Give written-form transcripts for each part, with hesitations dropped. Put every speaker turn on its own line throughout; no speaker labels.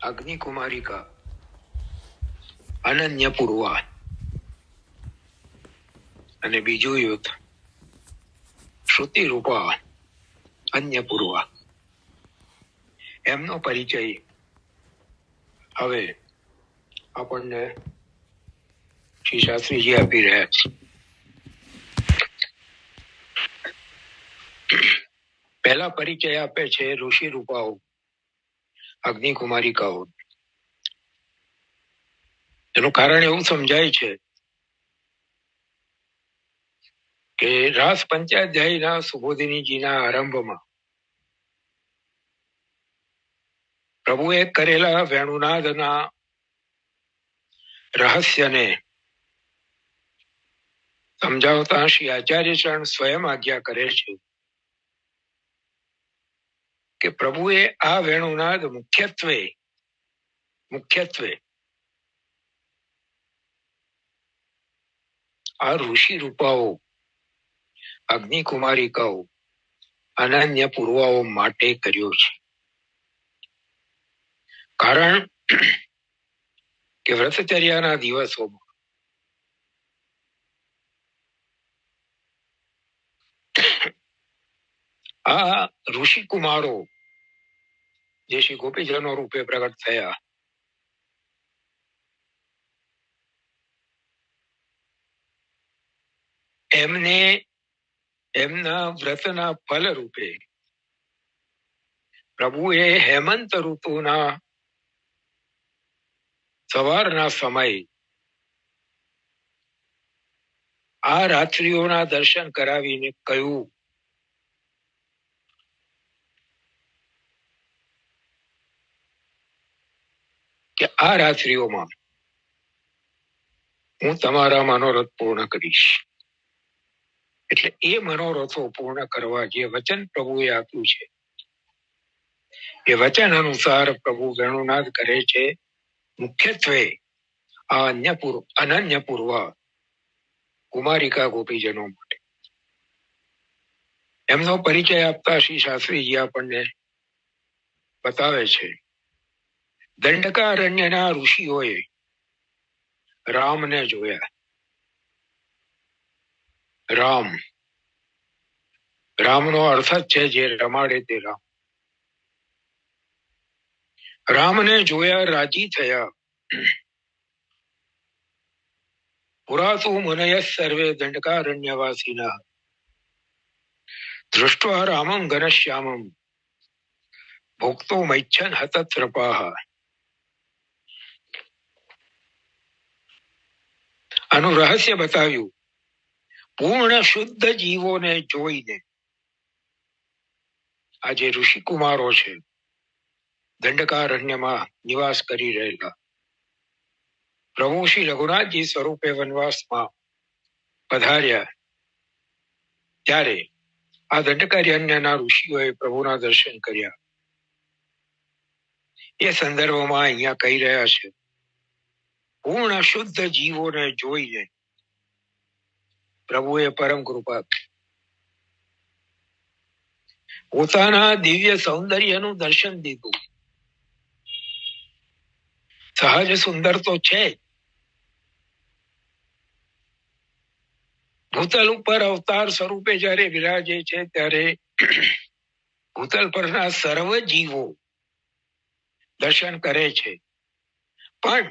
અગ્નિ કુમારિકા, અનન્ય પૂર્વા અને બીજું યુદ્ધ શ્રુતિ રૂપા અન્ય પૂર્વા. એમનો પરિચય હવે આપણને શ્રી શાસ્ત્રીજી આપી રહ્યા છે. પહેલા પરિચય આપે છે ઋષિ રૂપાઓ, અગ્નિ કુમારિકાઓ. એનું કારણ એવું સમજાય છે કે રાસ પંચાધ્યાયના સુબોધિનીજીના આરંભમાં પ્રભુએ કરેલા વેણુનાદના રહસ્યને સમજાવતા શ્રી આચાર્ય ચરણ સ્વયં આજ્ઞા કરે છે કે પ્રભુએ આ વેણુનાદ મુખ્યત્વે આ ઋષિ રૂપાઓ, અગ્નિ કુમારિકાઓ, અનન્ય પૂર્વાઓ માટે કર્યો છે. કારણ કે વ્રતચર્યાના દિવસોમાં આ ઋષિ કુમારો જે શ્રી ગોપીજનો રૂપે પ્રગટ થયા, એમને એમના વ્રતના ફલ રૂપે પ્રભુએ હેમંત ઋતુના સવારના સમય આ રાત્રિઓના દર્શન કરાવીને કહ્યું કે આ રાત્રિઓમાં હું તમારા મનોરથ પૂર્ણ કરીશ. એટલે એ મનોરથો પૂર્ણ કરવા જે વચન પ્રભુએ આપ્યું છે એ વચન અનુસાર પ્રભુ વેણુનાદ કરે છે. મુખ્યત્વે આ અનન્ય પૂર્વ કુમારિકા ગોપીજનો માટે. એમનો પરિચય આપતા શ્રી શાસ્ત્રીજી આપણને બતાવે છે દંડકારણ્યના ઋષિઓએ રામને જોયા. રામનો અર્થ જ છે જે રમાડે તે રામ. રામને જોયા, રાજી થયા. પુરાતુ મુનય સર્વે દંડકારણ્યવાસીના દૃષ્ટ્વા રામં ઘનશ્યામં ભોક્તો મૈચ્છન હતત્રપાહ. આનું રહસ્ય બતાવ્યું. પૂર્ણ શુદ્ધ જીવોને જોઈને આ જે ઋષિકુમારો છે દંડકારણ્યમાં નિવાસ કરી રહેલા, પ્રભુ શ્રી રઘુનાથજી સ્વરૂપે વનવાસમાં પધાર્યા ત્યારે આ દંડકારણ્યના ઋષિઓએ પ્રભુના દર્શન કર્યા. એ સંદર્ભમાં અહીંયા કહી રહ્યા છે પૂર્ણ શુદ્ધ જીવોને જોઈને પ્રભુએ પરમ કૃપા પોતાના દિવ્ય સૌંદર્યનું દર્શન દીધું. સહજ સુંદર તો છે. ભૂતલ ઉપર અવતાર સ્વરૂપે જ્યારે વિરાજે છે ત્યારે ભૂતલ પરના સર્વ જીવો દર્શન કરે છે. પણ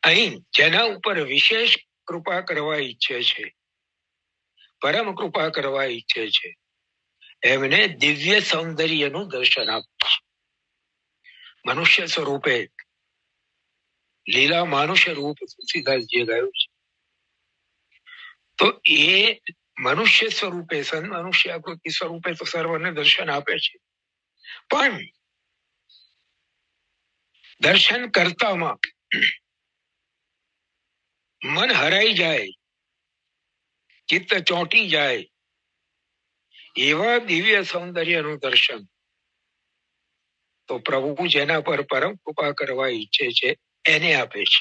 અહીં જેના ઉપર વિશેષ કૃપા કરવા ઈચ્છે છે, પરમ કૃપા કરવા ઈચ્છે છે, એમને દિવ્ય સૌંદર્યનું દર્શન આપે છે. મનુષ્ય સ્વરૂપે લીલા માનુષ્ય રૂપ તુલસીદાસજીએ ગાયું છે. તો એ મનુષ્ય સ્વરૂપે મનુષ્ય આકૃતિ સ્વરૂપે તો સર્વને દર્શન આપે છે, પણ દર્શન કરતામાં મન હરાઈ જાય, ચિત્ત ચોંટી જાય એવા દિવ્ય સૌંદર્યનું દર્શન તો પ્રભુ જેના પર પરમ કૃપા કરવા ઈચ્છે છે એને આપે છે.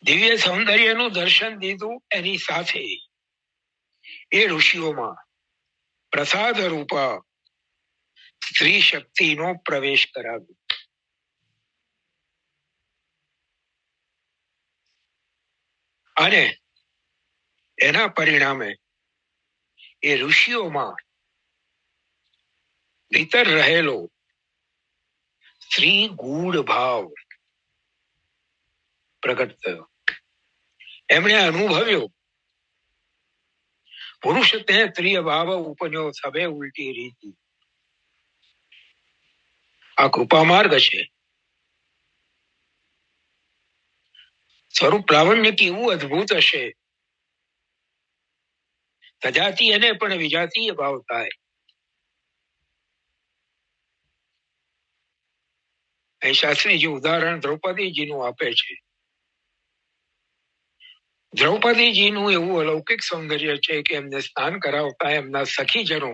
દિવ્ય સૌંદર્યનું દર્શન દીધું, એની સાથે એ ઋષિઓમાં પ્રસાદ રૂપા સ્ત્રી શક્તિનો પ્રવેશ કરાવ્યો. અને એના પરિણામે એ ઋષિઓમાં ભીતર રહેલો સ્ત્રી ગૂઢ ભાવ પ્રગટ થયો. એમણે અનુભવ્યો પુરુષ તે સ્ત્રીય ભાવ ઉપજો સભે ઉલટી રીતિ. આ કૃપા માર્ગ છે. સ્વરૂપ લાવણ્ય કેવું અદભુત હશે, સજાતી અને પણ વિજાતીય ભાવ થાય. અહીં શાસ્ત્રીજી ઉદાહરણ દ્રૌપદીજીનું આપે છે. દ્રૌપદીજીનું એવું અલૌકિક સૌંદર્ય છે કે એમને સ્નાન કરાવતા એમના સખીજનો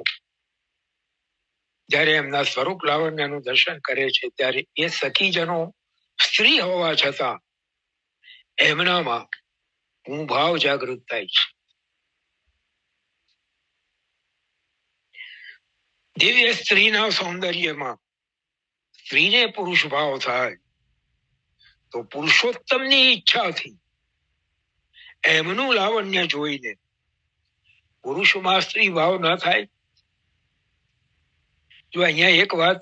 જ્યારે એમના સ્વરૂપ લાવણ્યનું દર્શન કરે છે ત્યારે એ સખીજનો સ્ત્રી હોવા છતાં એમનામાં હું ભાવ જાગૃત થાય છે. દિવ્ય સ્ત્રીના સૌંદર્યમાં સ્ત્રીને પુરુષ ભાવ થાય તો પુરુષોત્તમની ઈચ્છાથી એમનું લાવણ્ય જોઈને પુરુષમાં સ્ત્રી ભાવ ન થાય. જો અહીંયા એક વાત,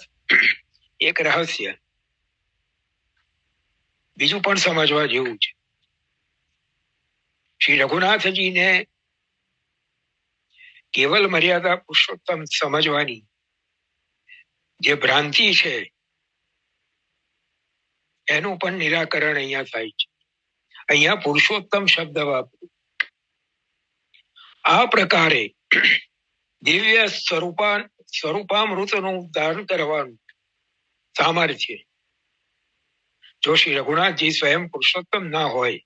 એક રહસ્ય બીજું પણ સમજવા જેવું છે. શ્રી રઘુનાથજીને કેવલ મર્યાદા પુરુષોત્તમ સમજવાની જે ભ્રાંતિ છે એનું પણ નિરાકરણ અહીંયા થાય છે. અહીંયા પુરુષોત્તમ શબ્દ વાપર્યો. આ પ્રકારે દિવ્ય સ્વરૂપામૃતનું દાન કરવાનું સામર્થ્ય જો શ્રી રઘુનાથજી સ્વયં પુરુષોત્તમ ના હોય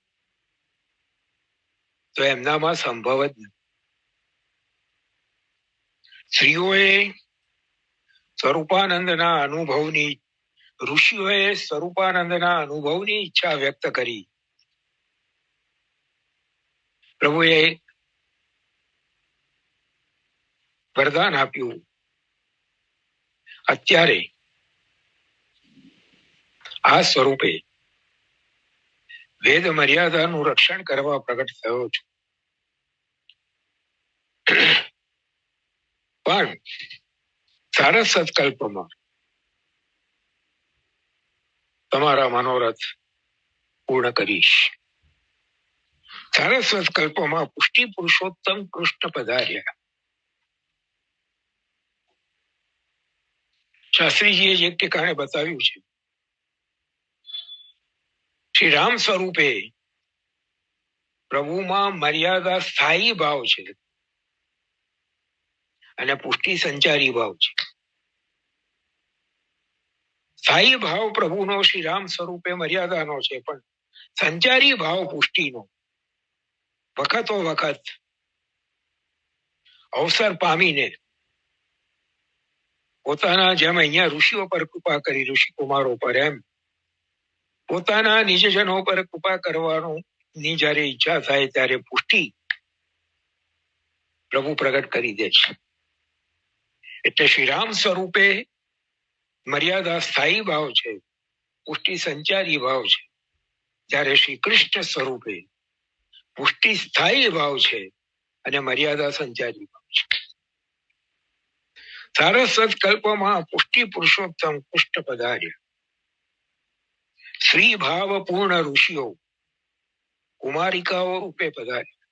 તો એમનામાં સંભવ જ નથી. સ્ત્રીઓએ સ્વરૂપાનંદના અનુભવની, ઋષિઓએ સ્વરૂપાનંદના અનુભવની ઈચ્છા વ્યક્ત કરી. પ્રભુએ વરદાન આપ્યું. અત્યારે આ સ્વરૂપે વેદ મર્યાદાનું રક્ષણ કરવા પ્રગટ થયો છું. પણ સારા સત્કલ્પમાં તમારા મનોરથ પૂર્ણ કરીશ. સારા સત્કલ્પમાં પુષ્ટિ પુરુષોત્તમ કૃષ્ણ પધાર્યા. શાસ્ત્રીજીએ જે ઠેકાણે બતાવ્યું છે, શ્રી રામ સ્વરૂપે પ્રભુમાં મર્યાદા સ્થાયી ભાવ છે અને પુષ્ટિ સંચારી ભાવ છે. સ્થાયી ભાવ પ્રભુનો શ્રી રામ સ્વરૂપે મર્યાદાનો છે, પણ સંચારી ભાવ પુષ્ટિનો વખતો વખત અવસર પામીને પોતાના, જેમ અહીંયા ઋષિઓ પર કૃપા કરી, ઋષિ કુમારો પર, એમ પોતાના નિજજનો પર કૃપા કરવાની જયારે ઈચ્છા થાય ત્યારે પુષ્ટિ પ્રભુ પ્રગટ કરી દે છે. એટલે શ્રી રામ સ્વરૂપે મર્યાદા સ્થાયી ભાવ છે, પુષ્ટિ સંચારી ભાવ છે, જ્યારે શ્રી કૃષ્ણ સ્વરૂપે પુષ્ટિ સ્થાયી ભાવ છે અને મર્યાદા સંચારી ભાવ છે. સારા સત્કલ્પમાં પુષ્ટિ પુરુષોત્તમ કૃષ્ણ પધાર્યા. શ્રી ભાવ પૂર્ણ ઋષિઓ કુમારિકાઓ રૂપે પધાર્યા.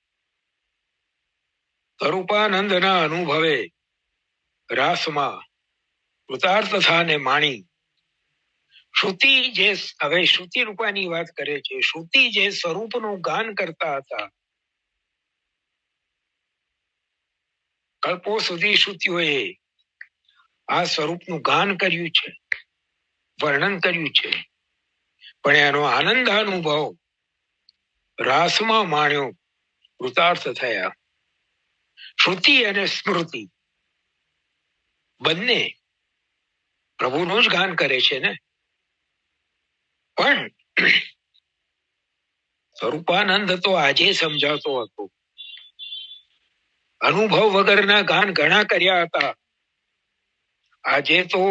સ્વરૂપાનંદના અનુભવે રાસમાં કૃતાર્થ થાને માણી. શ્રુતિ જે, હવે શ્રુતિ રૂપાની વાત કરે છે, શ્રુતિ જે સ્વરૂપનું ગાન કરતા હતા, કલ્પો સુધી શ્રુતિઓએ આ સ્વરૂપનું ગાન કર્યું છે, વર્ણન કર્યું છે, પણ એનો આનંદ અનુભવ રાસમાં માણ્યો, કૃતાર્થ થયા. શ્રુતિ અને સ્મૃતિ બંને પ્રભુનું જ ગાન કરે છે ને, પણ સ્વરૂપાનંદ તો આજે સમજાતો હતો. અનુભવ વગરના ગાન ઘણા કર્યા હતા. આજે તો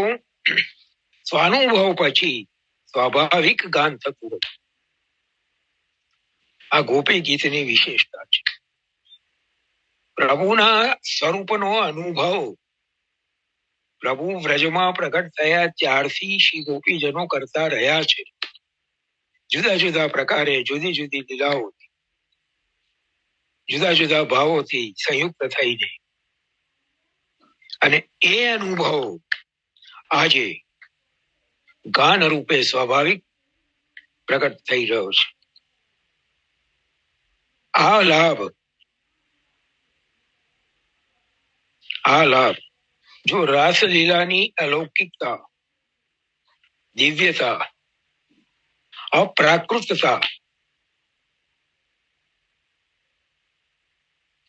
સ્વાનુભવ પછી સ્વાભાવિક ગાન થતું હતું. આ ગોપી ગીતની વિશેષતા છે. પ્રભુના સ્વરૂપનો અનુભવ પ્રભુ વ્રજમાં પ્રગટ થયા ત્યારથી શ્રી ગોપીજનો કરતા રહ્યા છે. જુદા જુદા પ્રકારે જુદી જુદી લીલાઓથી જુદા જુદા ભાવોથી સંયુક્ત થઈને, અને એ અનુભવ આજે ગાન રૂપે સ્વાભાવિક પ્રગટ થઈ રહ્યો છે. આ લાભ જો રાસલીલાની અલૌકિકતા, દિવ્યતા, અપ્રાકૃતતા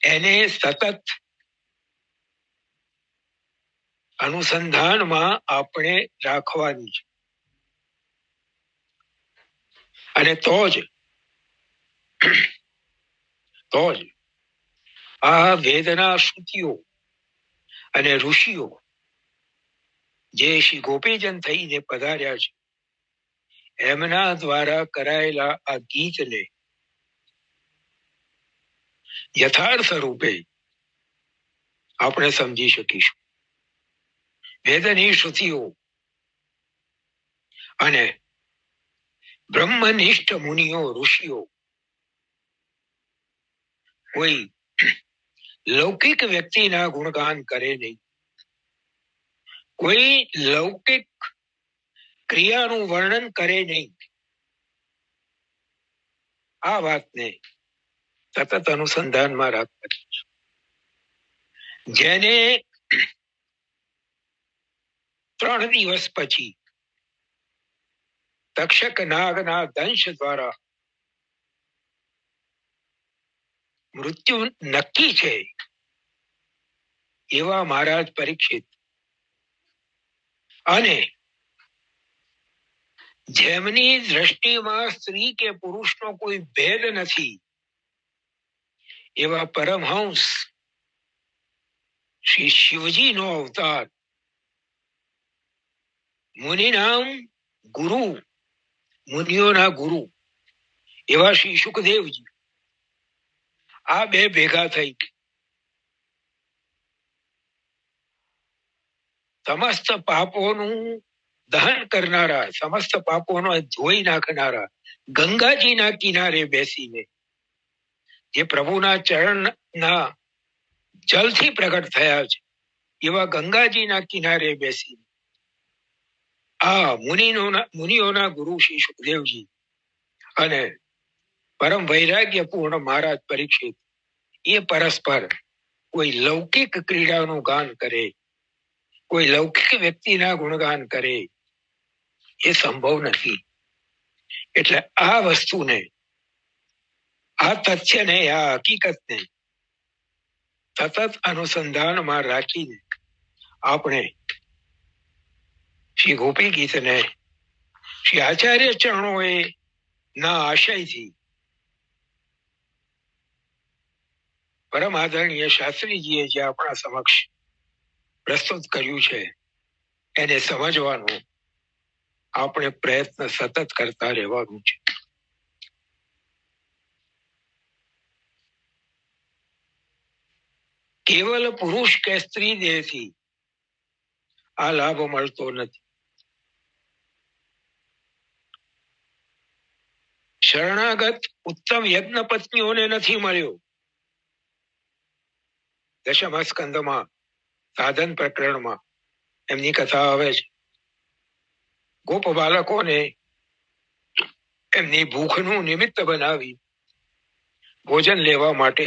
એને સતત અનુસંધાનમાં આપણે રાખવાની છે. અને તો જ આ વેદના શ્રુતિઓ અને ઋષિઓ જે શ્રી ગોપીજન થઈને પધાર્યા છે, એમના દ્વારા કરાયેલા આ ગીતને યથાર્થ રૂપે આપણે સમજી શકીશું. વેદની શ્રુતિઓ અને બ્રહ્મનિષ્ઠ મુનિઓ, ઋષિઓ કોઈ લૌકિક વ્યક્તિના ગુણગાન કરે નહીં, કોઈ લૌકિક ક્રિયાનું વર્ણન કરે નહીં. આ વાતને સતત અનુસંધાનમાં રાખવાની છે. જેને 3 દિવસ પછી તક્ષક નાગના દંશ દ્વારા મૃત્યુ નક્કી છે, એવા મહારાજ પરીક્ષિત અને જેમની દ્રષ્ટિમાં સ્ત્રી કે પુરુષનો કોઈ ભેદ નથી, એવા પરમહંસ શ્રી શિવજીનો અવતાર, મુનિનામ ગુરુ, મુનિઓના ગુરુ એવા શ્રી સુખદેવજી, આ બે ભેગા થઈ સમસ્ત પાપોનું દહન કરનારા, સમસ્ત પાપોનો ધોઈ નાખનારા ગંગાજીના કિનારે બેસીને, જે પ્રભુના ચરણના જલથી પ્રગટ થયા છે, એવા ગંગાજીના કિનારે બેસીને આ મુનિઓના ગુરુ શ્રી સુખદેવજી અને પરમ વૈરાગ્યપૂર્ણ મહારાજ પરીક્ષિત એ પરસ્પર કોઈ લૌકિક ક્રીડાનું ગાન કરે, કોઈ લૌકિક વ્યક્તિના ગુણગાન કરે, એ સંભવ નથી. એટલે આ વસ્તુને, આ તથ્યને, આ હકીકતને સતત અનુસંધાનમાં રાખીને આપણે શ્રી ગોપી ગીતને શ્રી આચાર્ય ચરણોએ ના આશયથી પરમ આદરણીય શાસ્ત્રીજીએ જે આપણા સમક્ષ પ્રસ્તુત કર્યું છે, એને સમજવાનો આપણે પ્રયત્ન સતત કરતા રહેવાનું છે. કેવલ પુરુષ કે સ્ત્રી દેહથી આ લાભ મળતો નથી. શરણાગત ઉત્તમ યજ્ઞ પત્નીઓને નથી મળ્યો. દશમ સ્કંદમાં સાધન પ્રકરણમાં એમની કથા આવે છે. ગોપ બાલકોને એમની ભૂખનું નિમિત્ત બનાવી ભોજન લેવા માટે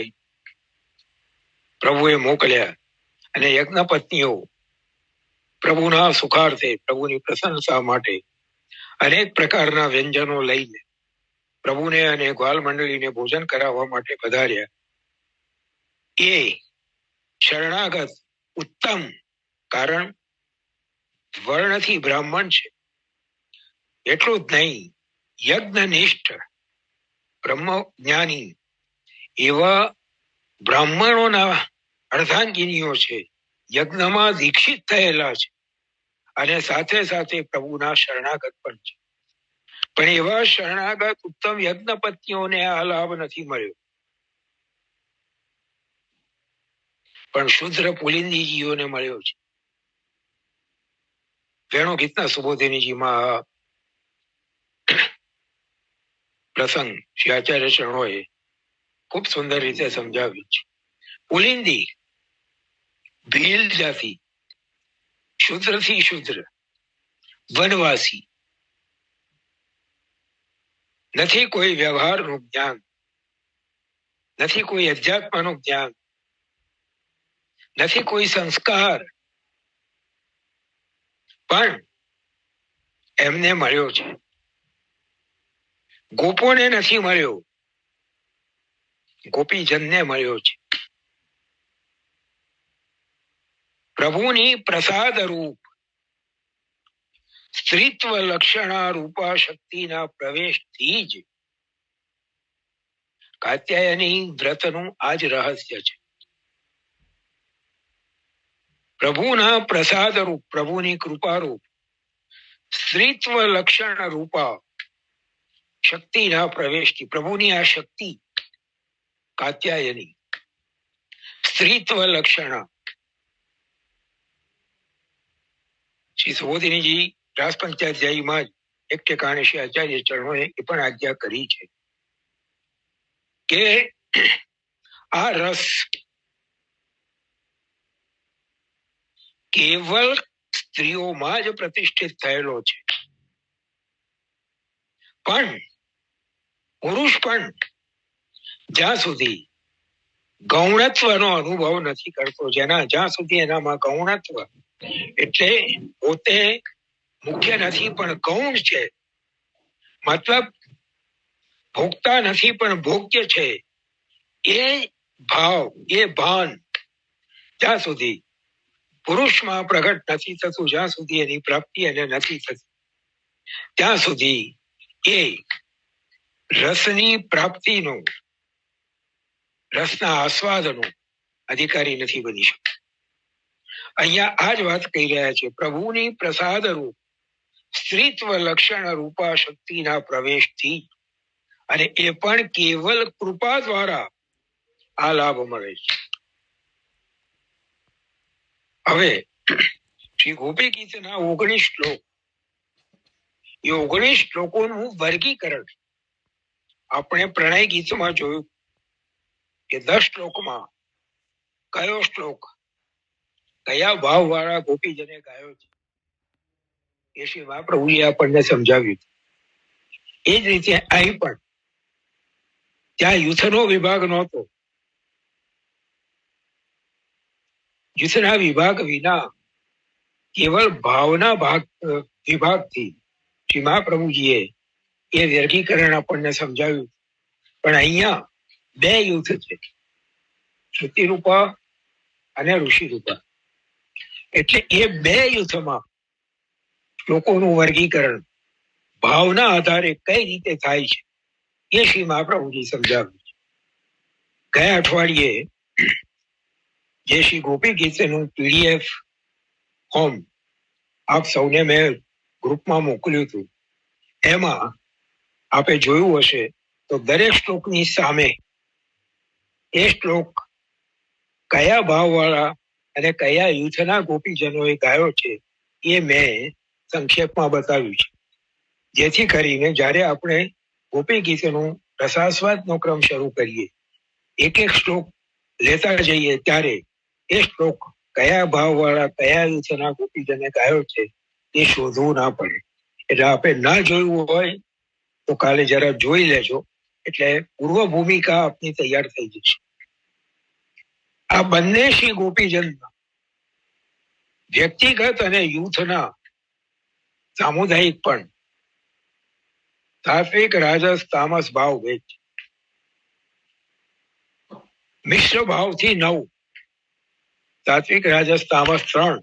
પ્રભુએ મોકલ્યા, અને યજ્ઞ પત્નીઓ પ્રભુના સુખાર્થે, પ્રભુની પ્રશંસા માટે અનેક પ્રકારના વ્યંજનો લઈને પ્રભુને અને ગ્વાલ મંડળીને ભોજન કરાવવા માટે પધાર્યા. એ શરણાગત ઉત્તમ, કારણ વર્ણથી બ્રાહ્મણ છે, એટલું જ નહીં, યજ્ઞનિષ્ઠ બ્રહ્મ જ્ઞાની એવા બ્રાહ્મણોના અર્ધાંગિનીઓ છે, યજ્ઞમાં દીક્ષિત થયેલા છે અને સાથે સાથે પ્રભુના શરણાગત પણ છે. પણ એવા શરણાગત ઉત્તમ યજ્ઞપત્નીઓને આ લાભ નથી મળ્યો, પણ શુદ્ર પુલિંદીજીઓને મળ્યો છે. વેણુ ગીતના સુબોધિનીજીમાં પ્રસંગ શ્રી આચાર્ય શરણોએ ખૂબ સુંદર રીતે સમજાવ્યું છે. પુલિંદી ભીલ જાતિ, શુદ્રથી શુદ્ર, વનવાસી, નથી કોઈ વ્યવહારનું જ્ઞાન, નથી કોઈ અધ્યાત્મનું જ્ઞાન, નથી કોઈ સંસ્કાર, પણ એમને મળ્યો છે. ગોપોને નથી મળ્યો, ગોપીજનને મળ્યો છે. પ્રભુની પ્રસાદ રૂપ સ્ત્રીત્વ લક્ષણા રૂપા શક્તિના પ્રવેશથી જ કાત્યાયની વ્રતનું આ જ રહસ્ય છે. પ્રભુના પ્રસાદ રૂપ, પ્રભુની કૃપા રૂપ સ્ત્રીત્વ લક્ષણ રૂપા શક્તિના પ્રવેશથી, પ્રભુની આ શક્તિ કાત્યાયની સ્ત્રીત્વ લક્ષણા. શ્રી સુબોધિનીજી રાસ પંચાધ્યાયીમાં જ એક ઠેકાણે શ્રી આચાર્ય ચરણોએ એ પણ આજ્ઞા કરી છે કે આ રસ કેવલ સ્ત્રીઓમાં જ પ્રતિષ્ઠિત થયેલો છે, પણ પુરુષ પણ જ્યાં સુધી ગૌણત્વનો અનુભવ નથી કરતો, જ્યાં સુધી એનામાં ગૌણત્વ એટલે પોતે મુખ્ય નથી પણ ગૌણ છે, મતલબ ભોગતા નથી પણ ભોગ્ય છે, એ ભાવ, એ ભાન જ્યાં સુધી પુરુષમાં પ્રગટ નથી થતું, જ્યાં સુધી એની પ્રાપ્તિ એને નથી થતી, ત્યાં સુધી એ રસની પ્રાપ્તિનો, રસના આસ્વાદનો અધિકારી નથી બની શકતો. અહીંયા આ જ વાત કહી રહ્યા છે. પ્રભુની પ્રસાદ રૂપ સ્ત્રીત્વ લક્ષણ રૂપા શક્તિના પ્રવેશથી, અને એ પણ કેવલ કૃપા દ્વારા આ લાભ મળે છે. હવે શ્રી ગોપી ગીતના 19 શ્લોક, એ 19 શ્લોકોનું વર્ગીકરણ આપણે પ્રણય ગીતમાં જોયું કે 10 શ્લોકમાં કયો શ્લોક કયા ભાવ વાળા ગોપીજને ગાયો છે એ શ્રી મહાપ્રભુએ આપણને સમજાવ્યું. એ જ રીતે અહીં પણ ત્યાં યુથનો વિભાગ નહોતો. યુથના વિભાગ વિના કેવળ ભાવના વિભાગથી શ્રી મહાપ્રભુજીએ એ વર્ગીકરણ આપણને સમજાવ્યું. પણ અહીંયા 2 યુથ છે, શ્રુતિ રૂપા અને ઋષિ રૂપા. એટલે એ 2 યુથમાં લોકોનું વર્ગીકરણ ભાવના આધારે કઈ રીતે થાય છે એ શ્રી મહાપ્રભુજી સમજાવ્યું છે. ગયા અઠવાડિયે જે શ્રી ગોપી ગીતનું PDF ફોર્મ આપ સૌને મેં ગ્રુપમાં મોકલ્યું હતું, એમાં આપે જોયું હશે તો દરેક શ્લોકની સામે એ શ્લોક કયા ભાવવાળા અને કયા યુથના ગોપીજનોએ ગાયો છે એ મેં સંક્ષેપમાં બતાવ્યું છે, જેથી કરીને જ્યારે આપણે ગોપી ગીતનું રસાસ્વાદનો ક્રમ શરૂ કરીએ, એક એક શ્લોક લેતા જઈએ ત્યારે એ શ્લોક કયા ભાવવાળા કયા યુથના ગોપીજને ગાયો છે એ શોધવું ના પડે. એટલે આપણે ના જોયું હોય તો કાલે જરા જોઈ લેજો, એટલે પૂર્વ ભૂમિકા આપની તૈયાર થઈ જશે. આ બંને શ્રી ગોપીજન વ્યક્તિગત અને યુથના સામુદાયિક પણ સાત્વિક રાજસ તામસ ભાવ ભેદ, મિશ્ર ભાવથી 9, સાત્વિક રાજસ તામસ 3,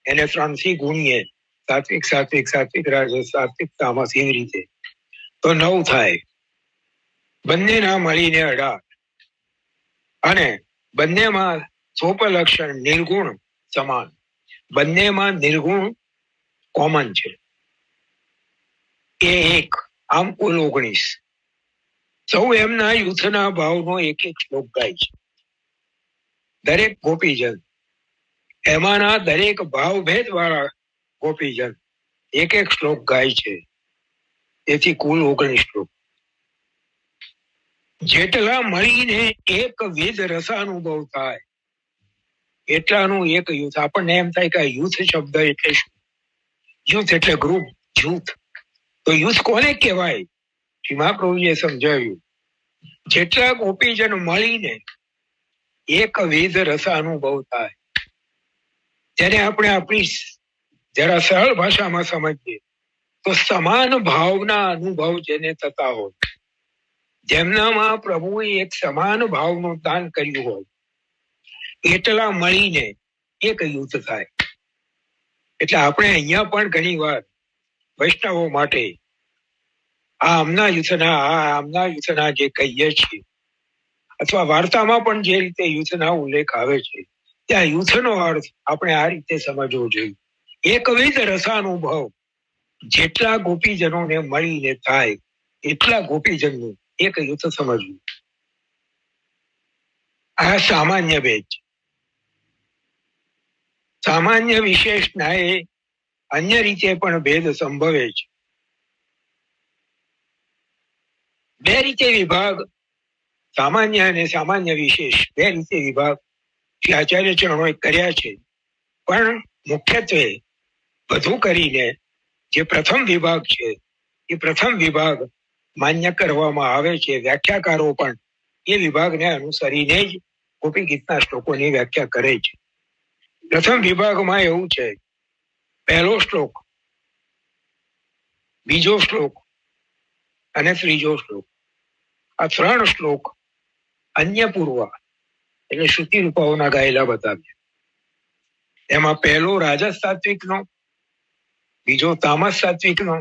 એને 3 થી ગુણીએ, સાત્વિક સાત્વિક સાત્વિક રાજસ સાત્વિક તામસ, એવી રીતે તો 9 થાય. બંનેના મળીને 18, અને બંનેમાં સોપલક્ષણ નિર્ગુણ સમાન, બંનેમાં નિર્ગુણ કોમન છે. એ એક, આમ કુલ 19. સૌ એમના યુથના ભાવનો એક એક શ્લોક ગાય છે. દરેક ગોપીજન એમાંના દરેક ભાવભેદ વાળા ગોપીજન એક એક શ્લોક ગાય છે. તેથી કુલ 19 શ્લોક. જેટલા મળીને એક વિધ રસાનુભવ થાય એટલાનું એક યુથ. આપણને એમ થાય કે યુથ શબ્દ એટલે શું? યુથ એટલે ગ્રુપ, જૂથ. તો યુથ કોને કહેવાય? શ્રી મહાપ્રભુજીએ સમજાવ્યું, જેટલા ગોપીજન મળીને એક વિધ રસાનુભવ થાય. જ્યારે આપણે આપણી જરા સરળ ભાષામાં સમજીએ તો સમાન ભાવના અનુભવ જેને થતા હોય, જેમનામાં પ્રભુએ એક સમાન ભાવનું દાન કર્યું હોય, એટલા મળીને એક યુથ થાય. એટલે આપણે અહીંયા પણ ઘણી વાર વૈષ્ણવો માટે આ આમના યુથના જે કહીએ છીએ, અથવા વાર્તામાં પણ જે રીતે યુથના ઉલ્લેખ આવે છે, ત્યાં યુથનો અર્થ આપણે આ રીતે સમજવો જોઈએ. એકવિધ રસાનુભવ જેટલા ગોપીજનોને મળીને થાય એટલા ગોપીજનનું એક યુથ સમજવું. આ સામાન્ય ભેદ. સામાન્ય વિશેષના એ અન્ય રીતે પણ ભેદ સંભવે છે. બે રીતે વિભાગ, સામાન્ય અને સામાન્ય વિશેષ, બે રીતે વિભાગ શ્રી આચાર્ય ચરણોએ કર્યા છે. પણ મુખ્યત્વે વધુ કરીને જે પ્રથમ વિભાગ છે એ પ્રથમ વિભાગ માન્ય કરવામાં આવે છે. વ્યાખ્યાકારો પણ એ વિભાગને અનુસરીને જ ગોપી ગીતના શ્લોકોની વ્યાખ્યા કરે છે. પ્રથમ વિભાગમાં એવું છે, પહેલો શ્લોક, બીજો શ્લોક અને ત્રીજો શ્લોક. આ 3 શ્લોક અન્ય પૂર્વ એટલે શ્રુતિ રૂપાઓના ગાયેલા બતાવ્યા. એમાં પહેલો રાજસ સાત્વિકનો, બીજો તામસ સાત્વિકનો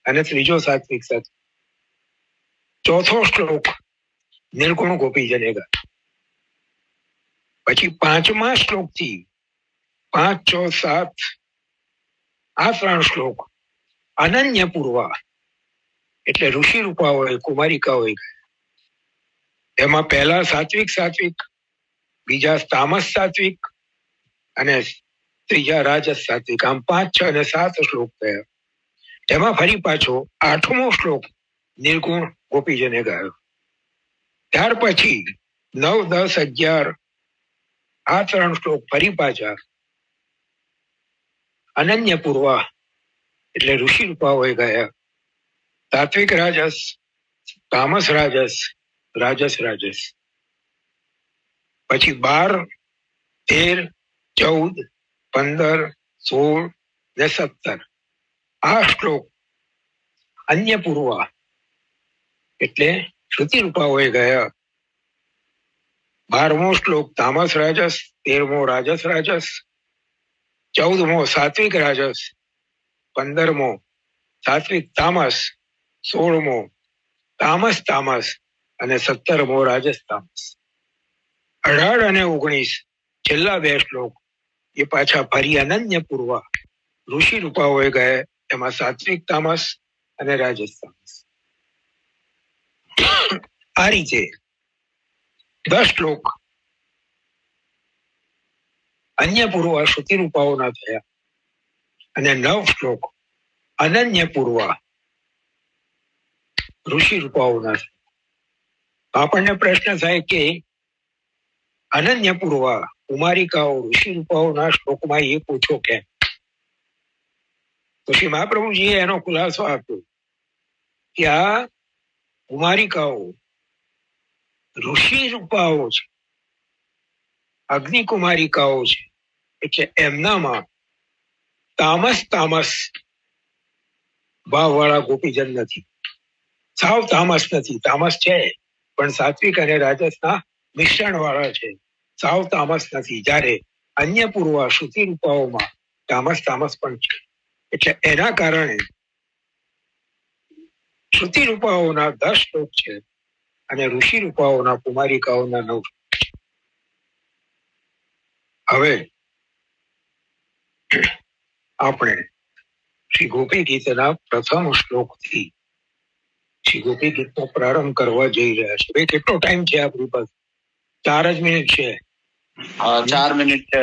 અને ત્રીજો સાત્વિક સાત્વિક. ચોથો શ્લોક નિર્ગુણ ગોપીજને ગાય. પછી 5મા શ્લોકથી 5, 6, 7 આ 3 શ્લોક અનન્ય પૂર્વા એટલે ઋષિ રૂપાઓએ, કુમારિકાઓએ ગાય. એમાં પહેલા સાત્વિક સાત્વિક, બીજા તામસ સાત્વિક અને ત્રીજા રાજસ સાત્વિક. આમ 5, 6 અને 7 શ્લોક થયા. એમાં ફરી પાછો 8મો શ્લોક નિર્ગુણ ગોપીજને ગાયો. ત્યાર પછી 9, 10, 11 આ 3 શ્લોક ફરી પાછા અનન્ય પૂર્વા એટલે ઋષિ રૂપાઓએ ગાયા. સાત્વિક રાજસ, તામસ રાજસ, રાજસ રાજસ. પછી 12, 13, 14, 15, 16 ને 17 આ શ્લોક અન્ય પૂર્વા એટલે શ્રુતિ રૂપાઓએ ગયા. 12મો શ્લોક તામસ રાજસ, 13મો રાજસ રાજસ, 14મો સાત્વિક રાજસ, 15મો સાત્વિક તામસ, 16મો તામસ તામસ અને 17મો રાજસ તામસ. 18 અને 19 છેલ્લા 2 શ્લોક એ પાછા ફરી અનન્ય પૂર્વા ઋષિ રૂપાઓએ ગયા. એમાં સાત્વિક તામસ અને રાજસ તામસ. આ રીતે 10 શ્લોક અન્ય પૂર્વા શ્રુતિ રૂપાઓના થયા અને 9 શ્લોક અનન્ય પૂર્વા ઋષિ રૂપાઓના થયા. આપણને પ્રશ્ન થાય કે અનન્ય પૂર્વા કુમારિકાઓ ઋષિ રૂપાઓના શ્લોકમાં એ પૂછો કેમ? તો શ્રી મહાપ્રભુજીએ એનો ખુલાસો આપ્યો કે આ કુમારિકાઓ ઋષિ રૂપાઓ છે, અગ્નિ કુમારિકાઓ છે. એટલે એમનામાં તામસ તામસ ભાવ વાળા ગોપીજન નથી. સાવ તામસ નથી. તામસ છે પણ સાત્વિક અને રાજસના મિશ્રણ વાળા છે. સાવ તામસ નથી. જ્યારે અન્ય પૂર્વા શ્રુતિ રૂપાઓમાં તામસ તામસ પણ છે. એટલે એના કારણે શ્રુતિ રૂપાઓના 10 શ્લોક છે અને ઋષિ રૂપાઓના કુમારિકાઓના 9. હવે આપણે શ્રી ગોપી ગીતના પ્રથમ શ્લોકથી શ્રી ગોપી ગીતનો પ્રારંભ કરવા જઈ રહ્યા છે. ભાઈ, કેટલો ટાઈમ છે આપણી પાસે? 4 જ મિનિટ છે.
4 મિનિટ છે.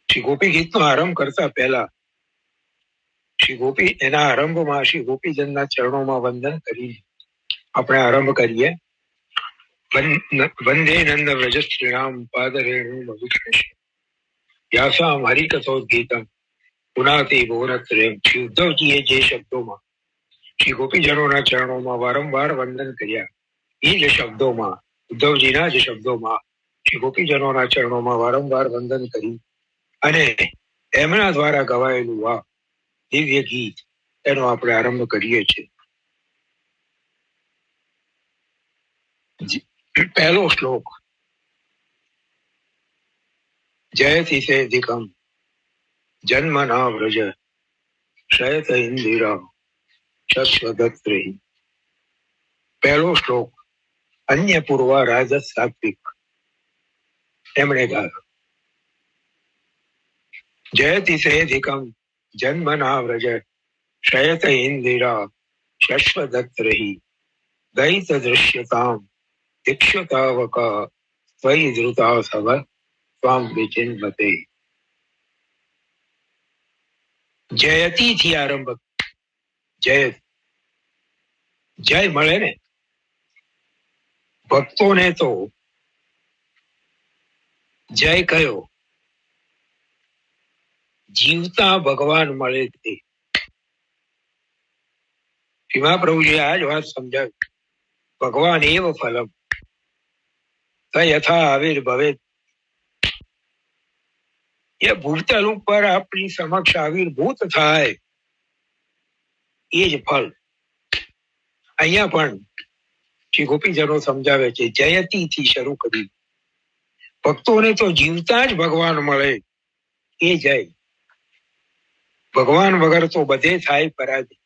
શ્રી ગોપી ગીતનો આરંભ કરતા પહેલા એના આરંભમાં શ્રી ગોપીજનના ચરણોમાં વંદન કરી આપણે આરંભ કરીએ. વંદે નંદ વ્રજ શ્રીરામ પાદરેણુ મધુશ્રેષ્ઠ વ્યાસામ હરિકથોદ્ગીતમ પુનાતિ ભુવનત્રયમ. શ્રી ઉદ્ધવજીએ જે શબ્દોમાં શ્રી ગોપીજનોના ચરણોમાં વારંવાર વંદન કર્યા, એ જ શબ્દોમાં, ઉદ્ધવજીના જ શબ્દોમાં શ્રી ગોપીજનોના ચરણોમાં વારંવાર વંદન કરી અને એમના દ્વારા ગવાયેલું આ દિવ્ય ગીત એનો આપણે આરંભ કરીએ છીએ. પહેલો શ્લોક. જયતિ સેધિકમ જન્મના વ્રજ શયત ઇન્દિરા શશ્વદત્રી. પહેલો શ્લોક અન્ય પૂર્વા રાજસ સાત્વિક એમણે ગાયો. જયતિ સેધિકમ જન્મના વ્રજ શયત ઇન્દિરા શશ્વદત્રી દૈત દૃશ્યતામ દીક્ષતાવક ત્વયિ ધૃતા સવ ત્વામ વિચિન્વતે. જયતિ થી આરંભ. જય મળે ને ભક્તોને તો જય કયો, જીવતા ભગવાન મળે તે. મહાપ્રભુજીએ આ જ વાત સમજાવી. ભગવાન એવ ફલમ યથા આવિર્ભવે. એ ભૂતલ ઉપર આપણી સમક્ષ આવિર્ભૂત થાય એ જ ફળ. અહીંયા પણ શ્રી ગોપીજનો સમજાવે છે, જયતી થી શરૂ કરી. ભક્તોને તો જીવતા જ ભગવાન મળે એ જય. ભગવાન વગર તો બધે થાય પરાજય.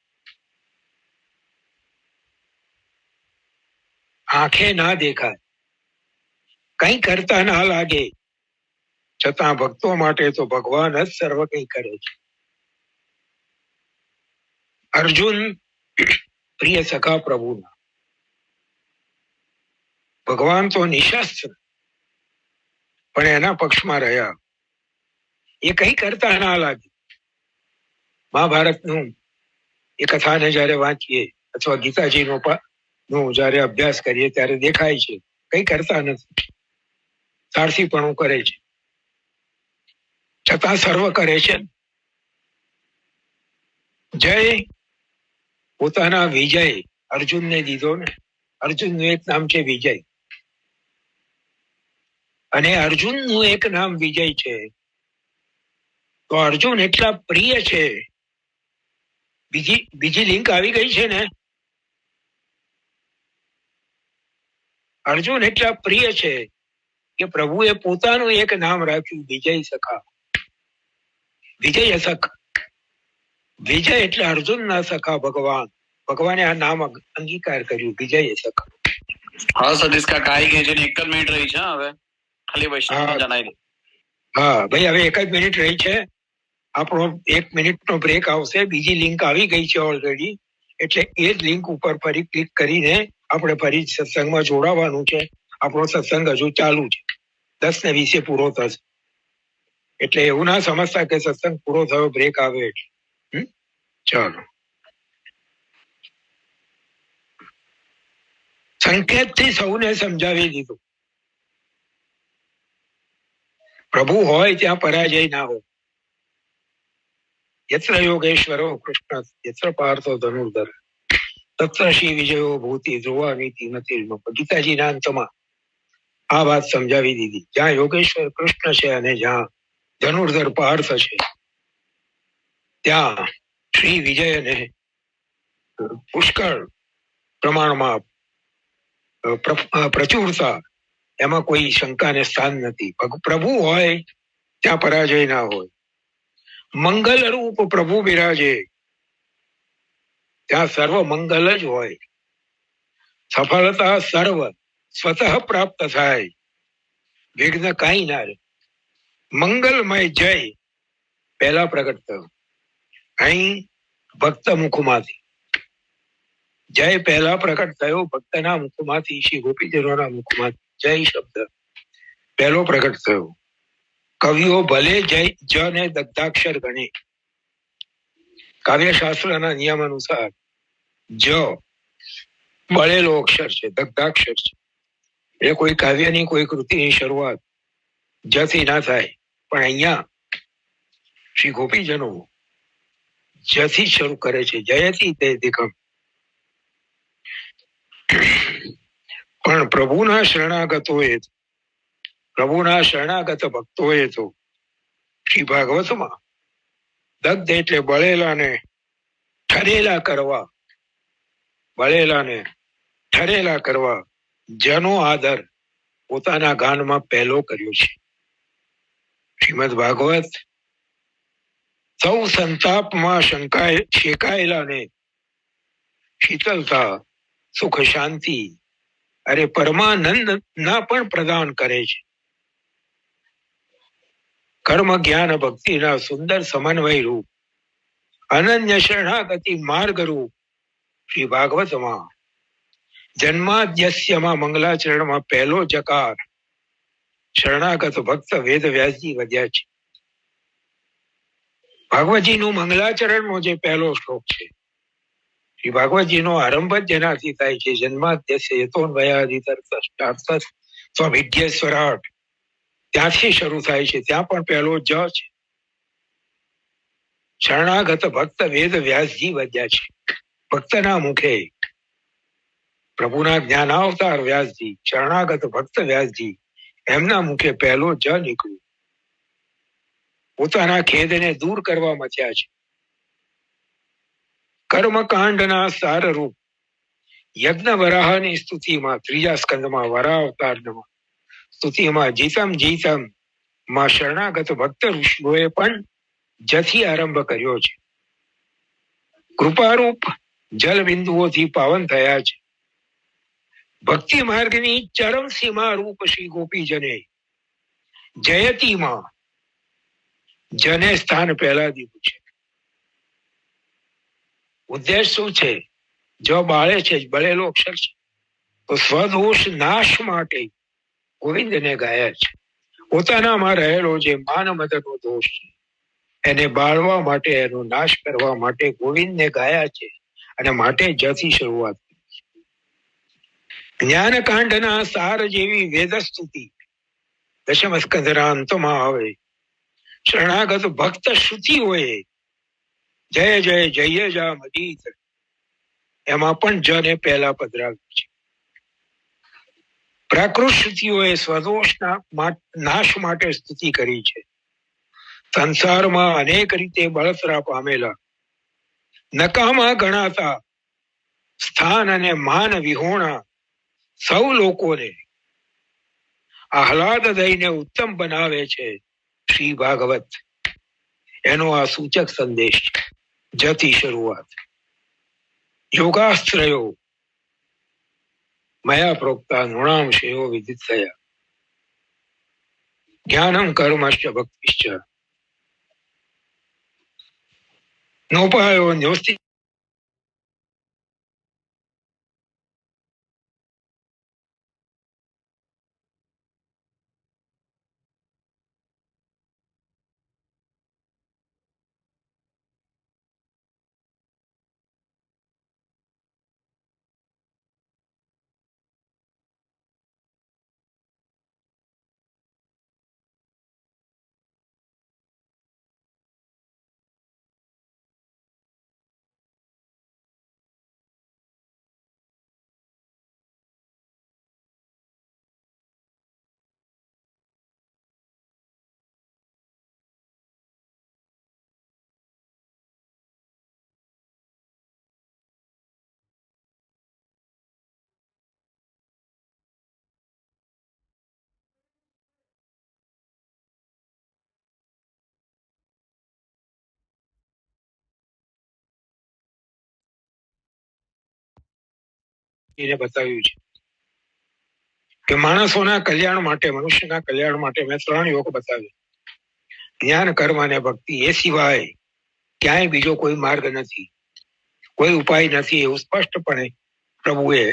આંખે ના દેખાય, કઈ કરતા ના લાગે, છતાં ભક્તો માટે તો ભગવાન જ સર્વ કંઈ કરે છે. અર્જુન પ્રિય સખા પ્રભુના. ભગવાન તો નિશસ્ત્ર પણ એના પક્ષમાં રહ્યા. એ કઈ કરતા ના લાગે. મહાભારતનું એ કથાને જયારે વાંચીએ અથવા ગીતાજીનો જયારે અભ્યાસ કરીએ ત્યારે દેખાય છે કઈ કરતા નથી, સારથીપણું કરે છે, છતાં સર્વ કરે છે. જય પોતાના વિજય અર્જુનને દીધો ને. અર્જુનનું એક નામ છે વિજય, અને અર્જુનનું એક નામ વિજય છે. તો અર્જુન એટલા પ્રિય છે. બીજી લિંક આવી ગઈ છે ને. અર્જુન એટલા પ્રિય છે કે પ્રભુએ પોતાનું એક નામ રાખ્યું, વિજય સખા. વિજય સખ. વિજય એટલે અર્જુનના સખા ભગવાન. ભગવાને આ નામ અંગીકાર કર્યું, વિજય સખ.
હા સતીશ કાકા આવી ગઈ છે. 1 જ મિનિટ રહી છે હવે. ખાલી વૈષ્ણવ જણાવી દે.
હા ભાઈ, હવે 1 જ મિનિટ રહી છે. આપણો 1 મિનિટનો બ્રેક આવશે. બીજી લિંક આવી ગઈ છે ઓલરેડી. એટલે એ જ લિંક ઉપર ફરી ક્લિક કરીને આપણે ફરી સત્સંગમાં જોડાવાનું છે. આપણો સત્સંગ હજુ ચાલુ છે. 10:20 પૂરો થશે. એટલે એવું ના સમજતા કે સત્સંગ પૂરો થયો, બ્રેક આવે એટલે. ચાલો. સંકેતથી સૌને સમજાવી દીધું. પ્રભુ હોય ત્યાં પરાજય ના હોય. યત્ર યોગેશ્વરો કૃષ્ણ યત્ર પાર્થો ધનુર્ધર તત્ર શ્રી વિજયો ભૂતિ ધ્રુવા નીતિ નથી. ગીતાજીના અંતમાં આ વાત સમજાવી દીધી. જ્યાં યોગેશ્વર કૃષ્ણ છે અને જ્યાં ધનુર્ધર પાર્થ છે ત્યાં શ્રી વિજય અને પુષ્કળ પ્રમાણમાં પ્રચુરતા, એમાં કોઈ શંકાને સ્થાન નથી. પ્રભુ હોય ત્યાં પરાજય ના હોય. મંગલ રૂપ પ્રભુ બિરાજે ત્યાં સર્વ મંગલ જ હોય. સફળતા સર્વ સ્વતઃ પ્રાપ્ત થાય, વિઘ્ન કાંઈ ના રહે. મંગલમય જય પહેલા પ્રગટ થયો અહીં ભક્ત મુખમાંથી. જય પહેલા પ્રગટ થયો ભક્તના મુખમાંથી, શ્રી ગોપીજનોના મુખમાંથી. જય શબ્દ પહેલો પ્રગટ થયો. કવિઓ ભલે જય જ ને દગ્ધાક્ષર ગણે. કાવ્યશાસ્ત્રના નિયમ અનુસાર જ બળેલો અક્ષર છે, દગ્ધાક્ષર છે. એ કોઈ કાવ્યની કોઈ કૃતિની શરૂઆત જથી ના થાય. પણ અહીંયા શ્રી ગોપીજનો જથી શરૂ કરે છે. જયથી તે દિગમ. પણ પ્રભુના શરણાગત ભક્તોએ તો શ્રી ભાગવતમાં દગ્ધ એટલે બળેલાને ઠરેલા કરવા જનો આદર પોતાના ગાનમાં પહેલો કર્યો છે. શ્રીમદ ભાગવત સૌ સંતાપમાં શેકાયેલાને શીતલતા, સુખ, શાંતિ અરે પરમાનંદ ના પણ પ્રદાન કરે છે. કર્મ જ્ઞાન ભક્તિના સુંદર સમન્વય રૂપ અનન્ય શરણાગતિ માર્ગ રૂપ શ્રી ભાગવતમાં જન્માદ્યસ્યમાં મંગલાચરણમાં પહેલો જકાર શરણાગત ભક્ત વેદ વ્યાસજી વધ્યા છે. ભાગવતજીનું મંગલાચરણનો જે પહેલો શ્લોક છે, શ્રી ભાગવતજીનો આરંભ જ જેનાથી થાય છે. જન્માદ્યસ્ય યતોન્વયાદિતરતશ્ચાર્થ સ્વવિદ્યેશ્વરાટ, ત્યાંથી શરૂ થાય છે. ત્યાં પણ પહેલો જ છે. શરણાગત ભક્ત વેદ વ્યાસજી વધ્યા છે. ભક્તના મુખે પ્રભુના જ્ઞાનાવતાર વ્યાસજી, શરણાગત ભક્ત વ્યાસજી, એમના મુખે પહેલો જ નીકળ્યું. પોતાના ખેદને દૂર કરવા મથ્યા છે. કર્મકાંડના સારરૂપ યજ્ઞ વરાહની સ્તુતિમાં, ત્રીજા સ્કંદમાં વરાહ અવતારમાં સ્તુતિમાં જીતમ માં શરણાગત ભક્ત ઋષિઓએ પણ જથી આરંભ કર્યો છે. કૃપારૂપ જલ બિંદુઓથી પાવન થયા છે. ભક્તિ માર્ગની ચરમ સીમા રૂપ શ્રી ગોપીજને જયતીમાં જને સ્થાન પહેલા દીધું છે. ઉદ્દેશ શું છે? જો બાળે છે, બળેલો અક્ષર છે, તો સ્વદોષ નાશ માટે ગોવિંદને ગાયા છે. પોતાનામાં રહેલો જે માન મદનો દોષ છે એને બાળવા માટે, એનો નાશ કરવા માટે ગોવિંદને ગાયા છે. અને માટે જથી શરૂઆત કરી. જ્ઞાનકાંડના સાર જેવી વેદ સ્તુતિ દશમ સ્કંદના અંતમાં આવે. શરણાગત ભક્ત શ્રુતિઓએ જય જય જય જા મદીત, એમાં પણ જને પહેલા પધરાવ્યું છે. પ્રાકૃત શ્રુતિઓએ સ્વદોષના નાશ માટે સ્તુતિ કરી છે. સંસારમાં અનેક રીતે બળતરા પામેલા, નકામા ગણાતા, સ્થાન અને માન વિહોણા સૌ લોકોને આહલાદ દઈને ઉત્તમ બનાવે છે શ્રી ભાગવત. એનો આ સૂચક સંદેશ છે. જતી શરૂઆત. યોગાસ્ત્રયો મયા પ્રોક્તા નૃણામ શ્રેયો વિદિત થયા. જ્ઞાનમ કર્મશ્ચ ભક્તિશ્ચ નોપાયો ન્યોસ્તિ. એને બતાવ્યું છે. કે માણસોના કલ્યાણ માટે, મનુષ્યના કલ્યાણ માટે મેં 3 યોગ બતાવ્યા. જ્ઞાન, કર્મ અને ભક્તિ. એ સિવાય ક્યાંય બીજો કોઈ માર્ગ નથી, કોઈ ઉપાય નથી, એવું સ્પષ્ટપણે પ્રભુએ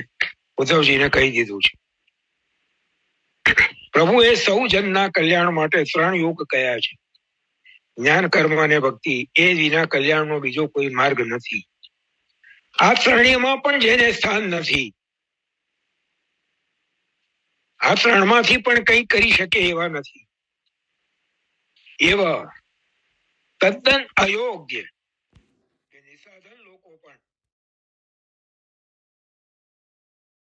ઉદ્ધવજીને કહી દીધું છે. પ્રભુએ સૌ જનના કલ્યાણ માટે 3 યોગ કયા છે. જ્ઞાન, કર્મ અને ભક્તિ. એ વિના કલ્યાણનો બીજો કોઈ માર્ગ નથી. આ ત્રણેયમાં પણ જેને સ્થાન નથી, આ 3માંથી પણ કંઈ કરી શકે એવા નથી, એવા તદ્દન અયોગ્ય